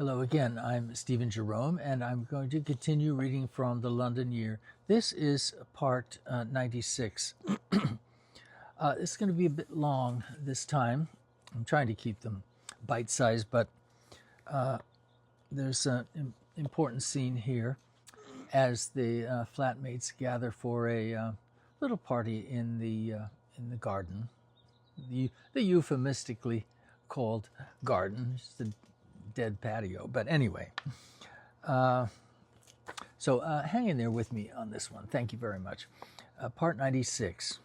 Hello again, I'm Stephen Jerome, and I'm going to continue reading from the London Year. This is part 96. It's going to be a bit long this time. I'm trying to keep them bite-sized, but there's an important scene here as the flatmates gather for a little party in the garden, the euphemistically called garden. It's the dead patio, but anyway. So hang in there with me on this one. Thank you very much. Part 96.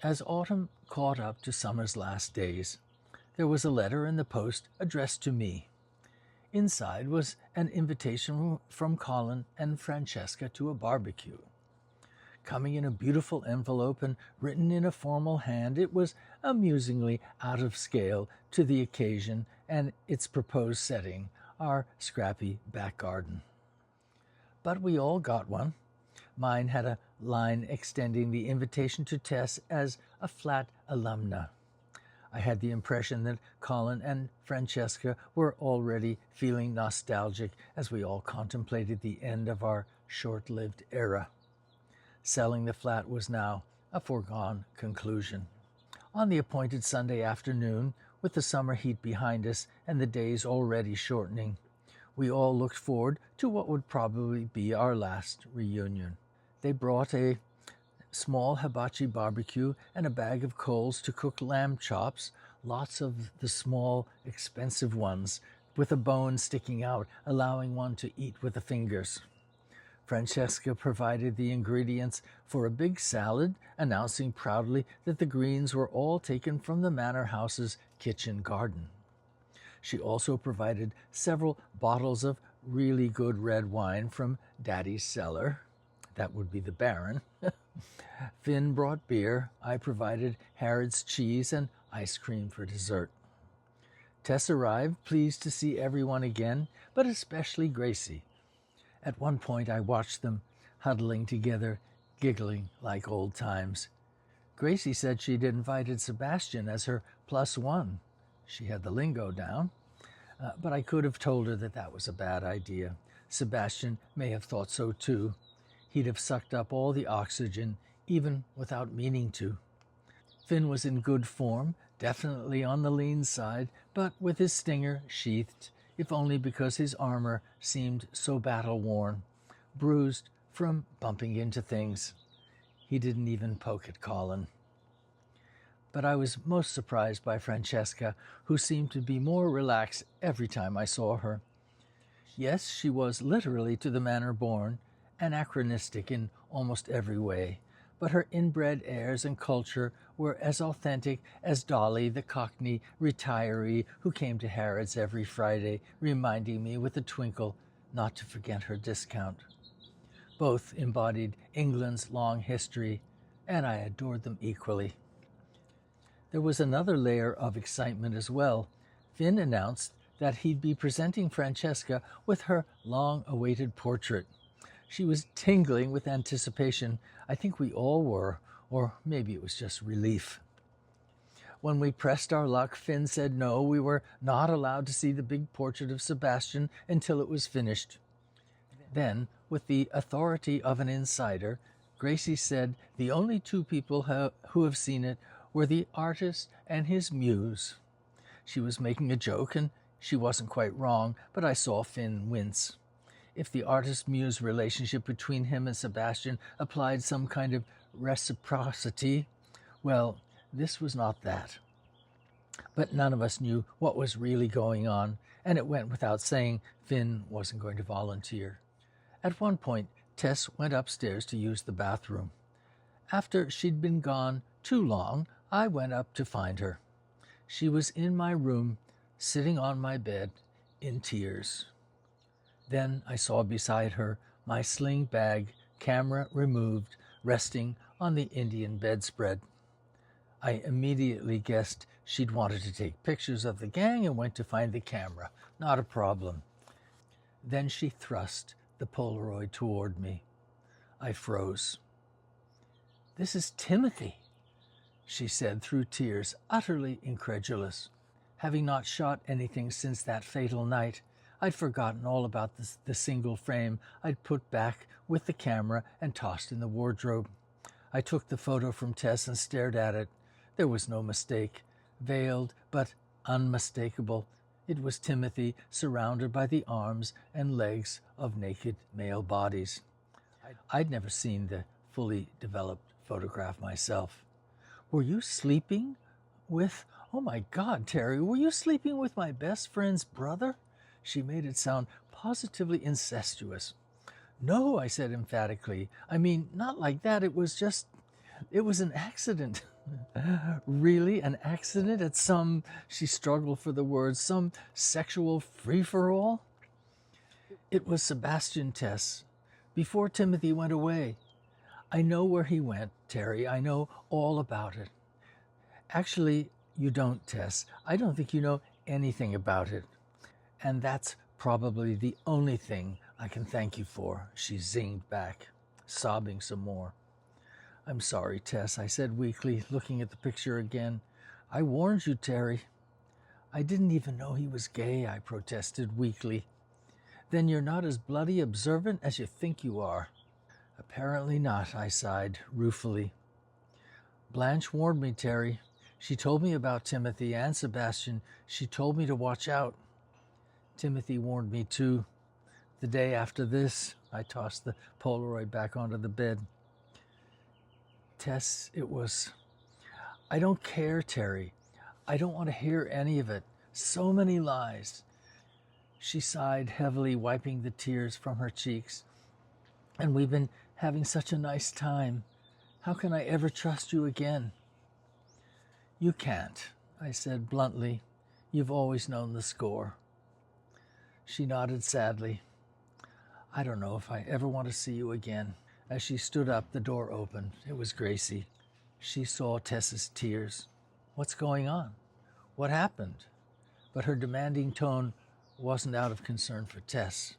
As autumn caught up to summer's last days, there was a letter in the post addressed to me. Inside was an invitation from Colin and Francesca to a barbecue. Coming in a beautiful envelope and written in a formal hand, it was amusingly out of scale to the occasion and its proposed setting, our scrappy back garden. But we all got one. Mine had a line extending the invitation to Tess as a flat alumna. I had the impression that Colin and Francesca were already feeling nostalgic as we all contemplated the end of our short-lived era. Selling the flat was now a foregone conclusion. On the appointed Sunday afternoon, with the summer heat behind us and the days already shortening, we all looked forward to what would probably be our last reunion. They brought a small hibachi barbecue and a bag of coals to cook lamb chops, lots of the small, expensive ones, with a bone sticking out, allowing one to eat with the fingers. Francesca provided the ingredients for a big salad, announcing proudly that the greens were all taken from the manor house's kitchen garden. She also provided several bottles of really good red wine from Daddy's cellar. That would be the Baron. Finn brought beer. I provided Harrod's cheese and ice cream for dessert. Tess arrived, pleased to see everyone again, but especially Gracie. At one point, I watched them huddling together, giggling like old times. Gracie said she'd invited Sebastian as her +1. She had the lingo down, but I could have told her that was a bad idea. Sebastian may have thought so too. He'd have sucked up all the oxygen, even without meaning to. Finn was in good form, definitely on the lean side, but with his stinger sheathed, if only because his armor seemed so battle-worn, bruised from bumping into things. He didn't even poke at Colin. But I was most surprised by Francesca, who seemed to be more relaxed every time I saw her. Yes, she was literally to the manner born, anachronistic in almost every way, but her inbred airs and culture were as authentic as Dolly, the Cockney retiree who came to Harrod's every Friday, reminding me with a twinkle not to forget her discount. Both embodied England's long history, and I adored them equally. There was another layer of excitement as well. Finn announced that he'd be presenting Francesca with her long-awaited portrait. She was tingling with anticipation. I think we all were, or maybe it was just relief. When we pressed our luck, Finn said no, we were not allowed to see the big portrait of Sebastian until it was finished. Then, with the authority of an insider, Gracie said the only two people who have seen it were the artist and his muse. She was making a joke, and she wasn't quite wrong, but I saw Finn wince. If the artist-muse relationship between him and Sebastian applied some kind of reciprocity, well, this was not that. But none of us knew what was really going on, and it went without saying Finn wasn't going to volunteer. At one point, Tess went upstairs to use the bathroom. After she'd been gone too long, I went up to find her. She was in my room, sitting on my bed, in tears. Then I saw beside her my sling bag, camera removed, resting on the Indian bedspread. I immediately guessed she'd wanted to take pictures of the gang and went to find the camera. Not a problem. Then she thrust the Polaroid toward me. I froze. "This is Timothy," she said through tears, utterly incredulous. Having not shot anything since that fatal night, I'd forgotten all about the single frame I'd put back with the camera and tossed in the wardrobe. I took the photo from Tess and stared at it. There was no mistake. Veiled, but unmistakable. It was Timothy surrounded by the arms and legs of naked male bodies. I'd never seen the fully developed photograph myself. Were you sleeping with... Oh my God, Terry, were you sleeping with my best friend's brother? She made it sound positively incestuous. No, I said emphatically. I mean, not like that. It was an accident. Really? An accident at some, she struggled for the words, some sexual free-for-all? It was Sebastian, Tess, before Timothy went away. I know where he went, Terry. I know all about it. Actually, you don't, Tess. I don't think you know anything about it. And that's probably the only thing I can thank you for, she zinged back, sobbing some more. I'm sorry, Tess, I said weakly, looking at the picture again. I warned you, Terry. I didn't even know he was gay, I protested weakly. Then you're not as bloody observant as you think you are. Apparently not, I sighed ruefully. Blanche warned me, Terry. She told me about Timothy and Sebastian. She told me to watch out. Timothy warned me too. The day after this, I tossed the Polaroid back onto the bed. Tess, it was... I don't care, Terry. I don't want to hear any of it. So many lies. She sighed heavily, wiping the tears from her cheeks. And we've been having such a nice time. How can I ever trust you again? You can't, I said bluntly. You've always known the score. She nodded sadly. I don't know if I ever want to see you again. As she stood up, the door opened. It was Gracie. She saw Tess's tears. What's going on? What happened? But her demanding tone wasn't out of concern for Tess.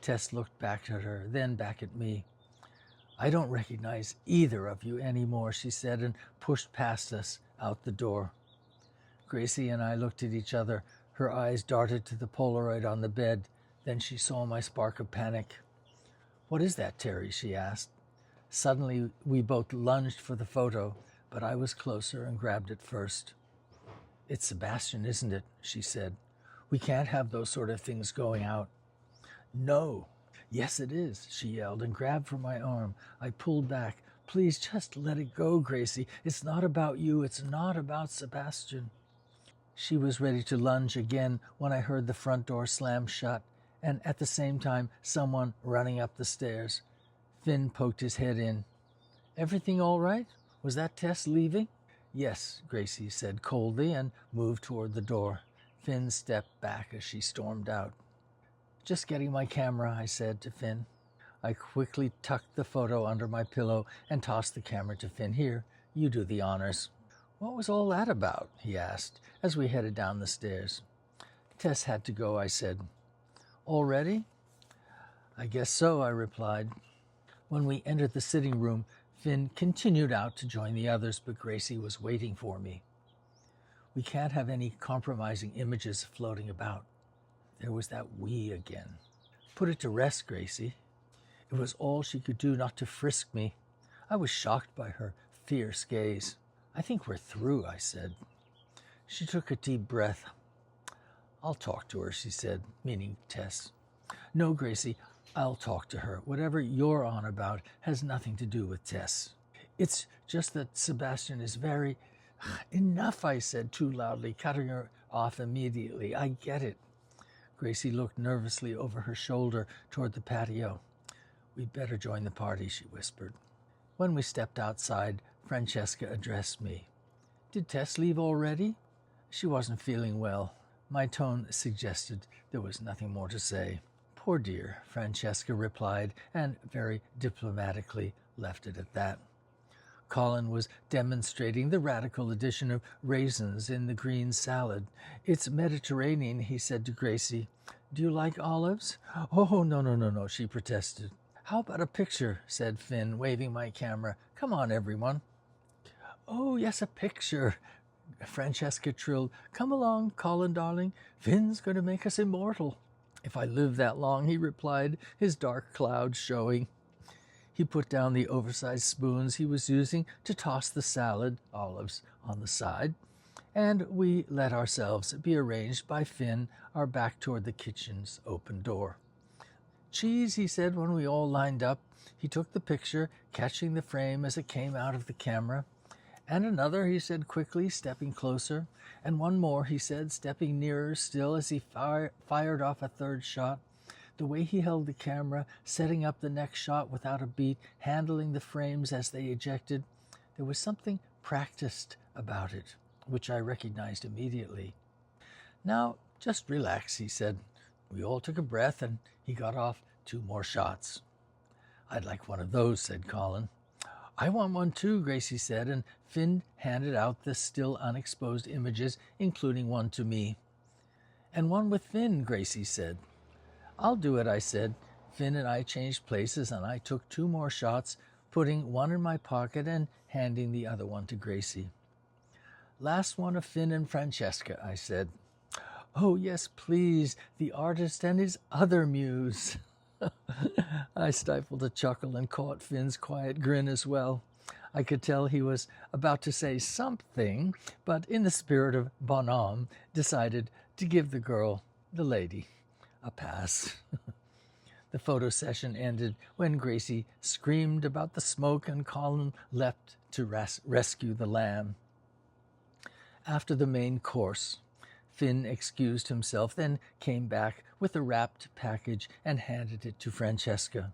Tess looked back at her, then back at me. I don't recognize either of you anymore, she said, and pushed past us out the door. Gracie and I looked at each other. Her eyes darted to the Polaroid on the bed. Then she saw my spark of panic. What is that, Terry? She asked. Suddenly, we both lunged for the photo, but I was closer and grabbed it first. It's Sebastian, isn't it? She said. We can't have those sort of things going out. No. Yes, it is, she yelled and grabbed for my arm. I pulled back. Please just let it go, Gracie. It's not about you. It's not about Sebastian. She was ready to lunge again when I heard the front door slam shut, and at the same time, someone running up the stairs. Finn poked his head in. Everything all right? Was that Tess leaving? Yes, Gracie said coldly and moved toward the door. Finn stepped back as she stormed out. Just getting my camera, I said to Finn. I quickly tucked the photo under my pillow and tossed the camera to Finn. Here, you do the honors. What was all that about? He asked as we headed down the stairs. Tess had to go, I said. Already? I guess so, I replied. When we entered the sitting room, Finn continued out to join the others, but Gracie was waiting for me. We can't have any compromising images floating about. There was that we again. Put it to rest, Gracie. It was all she could do not to frisk me. I was shocked by her fierce gaze. I think we're through, I said. She took a deep breath. I'll talk to her, she said, meaning Tess. No, Gracie, I'll talk to her. Whatever you're on about has nothing to do with Tess. It's just that Sebastian is very... Enough, I said too loudly, cutting her off immediately. I get it. Gracie looked nervously over her shoulder toward the patio. We'd better join the party, she whispered. When we stepped outside, Francesca addressed me. Did Tess leave already? She wasn't feeling well. My tone suggested there was nothing more to say. Poor dear, Francesca replied, and very diplomatically left it at that. Colin was demonstrating the radical addition of raisins in the green salad. It's Mediterranean, he said to Gracie. Do you like olives? Oh, no, she protested. How about a picture, said Finn, waving my camera. Come on, everyone. Oh, yes, a picture, Francesca trilled. Come along, Colin, darling. Finn's going to make us immortal. "If I live that long," he replied, his dark clouds showing. He put down the oversized spoons he was using to toss the salad, olives, on the side, and we let ourselves be arranged by Finn, our back toward the kitchen's open door. "Cheese," he said when we all lined up. He took the picture, catching the frame as it came out of the camera. "And another," he said quickly, stepping closer. "And one more," he said, stepping nearer still as he fired off a third shot. The way he held the camera, setting up the next shot without a beat, handling the frames as they ejected, there was something practiced about it, which I recognized immediately. "Now, just relax," he said. We all took a breath, and he got off 2 more shots. "I'd like one of those," said Colin. "I want one too," Gracie said, and Finn handed out the still unexposed images, including one to me. "And one with Finn," Gracie said. "I'll do it," I said. Finn and I changed places, and I took 2 more shots, putting one in my pocket and handing the other one to Gracie. "Last one of Finn and Francesca," I said. "Oh, yes, please, the artist and his other muse." I stifled a chuckle and caught Finn's quiet grin as well. I could tell he was about to say something, but in the spirit of bonhomme, decided to give the lady, a pass. The photo session ended when Gracie screamed about the smoke and Colin leapt to rescue the lamb. After the main course, Finn excused himself, then came back with a wrapped package and handed it to Francesca.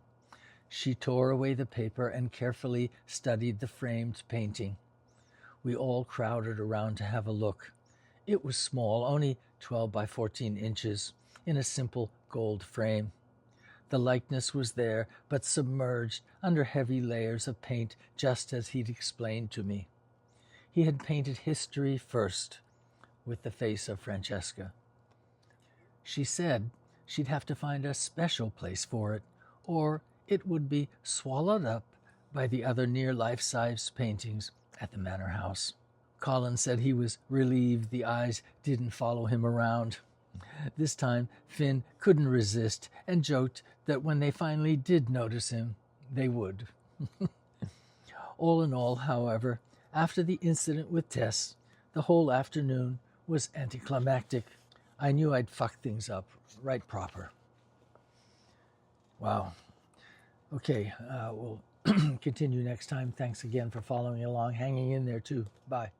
She tore away the paper and carefully studied the framed painting. We all crowded around to have a look. It was small, only 12 by 14 inches, in a simple gold frame. The likeness was there, but submerged under heavy layers of paint, just as he'd explained to me. He had painted history first, with the face of Francesca. She said she'd have to find a special place for it, or it would be swallowed up by the other near life-size paintings at the manor house. Colin said he was relieved the eyes didn't follow him around. This time, Finn couldn't resist and joked that when they finally did notice him, they would. All in all, however, after the incident with Tess, the whole afternoon was anticlimactic. I knew I'd fucked things up right proper. Wow. Okay, we'll continue next time. Thanks again for following along, hanging in there too. Bye.